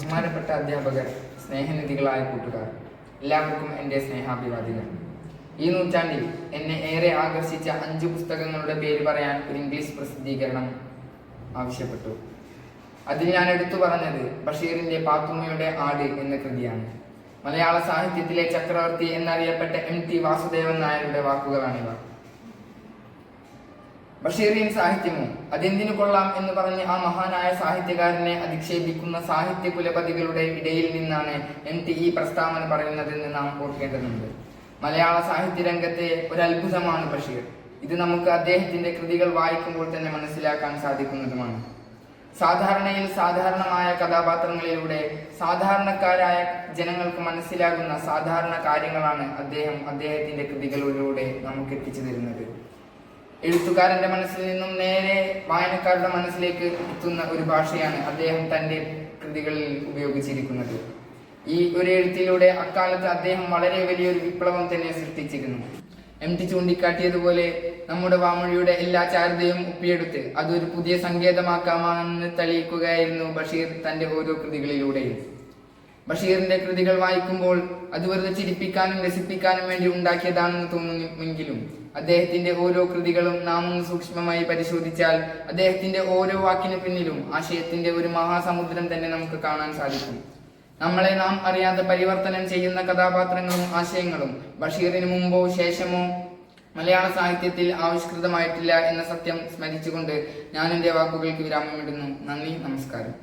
ബഹുമാനപ്പെട്ട അധ്യാപകർ, സ്നേഹനിധികളായ കൂട്ടുകാർ, എല്ലാവർക്കും എൻ്റെ സ്നേഹാഭിവാദികൾ. ഈ നൂറ്റാണ്ടിൽ എന്നെ ഏറെ ആകർഷിച്ച 5 പുസ്തകങ്ങളുടെ പേര് പറയാൻ ഒരു ഇംഗ്ലീഷ് പ്രസിദ്ധീകരണം ആവശ്യപ്പെട്ടു. അതിൽ ഞാൻ എടുത്തു പറഞ്ഞത് ബഷീറിന്റെ പാത്തുമ്മയുടെ ആട് എന്ന കൃതിയാണ്. മലയാള സാഹിത്യത്തിലെ ചക്രവർത്തി എന്നറിയപ്പെട്ട MT വാസുദേവൻ നായരുടെ വാക്കുകളാണിവ. ബഷീറിയൻ സാഹിത്യമോ അതെന്തിനു കൊള്ളാം എന്ന് പറഞ്ഞ് ആ മഹാനായ സാഹിത്യകാരനെ അധിക്ഷേപിക്കുന്ന സാഹിത്യ കുലപതികളുടെ ഇടയിൽ നിന്നാണ് MT ഈ പ്രസ്താവന പറയുന്നതെന്ന് നാം ഓർക്കേണ്ടതുണ്ട്. മലയാള സാഹിത്യ രംഗത്തെ ഒരു അത്ഭുതമാണ് ബഷീർ. ഇത് നമുക്ക് അദ്ദേഹത്തിന്റെ കൃതികൾ വായിക്കുമ്പോൾ തന്നെ മനസ്സിലാക്കാൻ സാധിക്കുന്നതുമാണ്. സാധാരണയിൽ സാധാരണമായ കഥാപാത്രങ്ങളിലൂടെ സാധാരണക്കാരായ ജനങ്ങൾക്ക് മനസ്സിലാകുന്ന സാധാരണ കാര്യങ്ങളാണ് അദ്ദേഹത്തിന്റെ കൃതികളിലൂടെ നമുക്ക് എത്തിച്ചു തരുന്നത്. എഴുത്തുകാരന്റെ മനസ്സിൽ നിന്നും നേരെ വായനക്കാരുടെ മനസ്സിലേക്ക് എത്തുന്ന ഒരു ഭാഷയാണ് അദ്ദേഹം തന്റെ കൃതികളിൽ ഉപയോഗിച്ചിരിക്കുന്നത്. ഈ ഒരു എഴുത്തിലൂടെ അക്കാലത്ത് അദ്ദേഹം വളരെ വലിയൊരു വിപ്ലവം തന്നെ സൃഷ്ടിച്ചിരുന്നു. MT ചൂണ്ടിക്കാട്ടിയതുപോലെ നമ്മുടെ വാമൊഴിയുടെ എല്ലാ ചാരുതയും ഒപ്പിയെടുത്ത് അതൊരു പുതിയ സങ്കേതമാക്കാമെന്ന് തെളിയിക്കുകയായിരുന്നു ബഷീർ തന്റെ ഓരോ കൃതികളിലൂടെയും. ബഷീറിന്റെ കൃതികൾ വായിക്കുമ്പോൾ അത് വെറുതെ ചിരിപ്പിക്കാനും രസിപ്പിക്കാനും വേണ്ടി ഉണ്ടാക്കിയതാണെന്ന് തോന്നുമെങ്കിലും അദ്ദേഹത്തിന്റെ ഓരോ കൃതികളും നാം ഒന്ന് സൂക്ഷ്മമായി പരിശോധിച്ചാൽ അദ്ദേഹത്തിന്റെ ഓരോ വാക്കിന് പിന്നിലും ആശയത്തിന്റെ ഒരു മഹാസമുദ്രം തന്നെ നമുക്ക് കാണാൻ സാധിക്കും. നമ്മളെ നാം അറിയാതെ പരിവർത്തനം ചെയ്യുന്ന കഥാപാത്രങ്ങളും ആശയങ്ങളും ബഷീറിന് മുമ്പോ ശേഷമോ മലയാള സാഹിത്യത്തിൽ ആവിഷ്കൃതമായിട്ടില്ല എന്ന സത്യം സ്മരിച്ചുകൊണ്ട് ഞാൻ എൻ്റെ വാക്കുകൾക്ക് വിരാമമിടുന്നു. നന്ദി, നമസ്കാരം.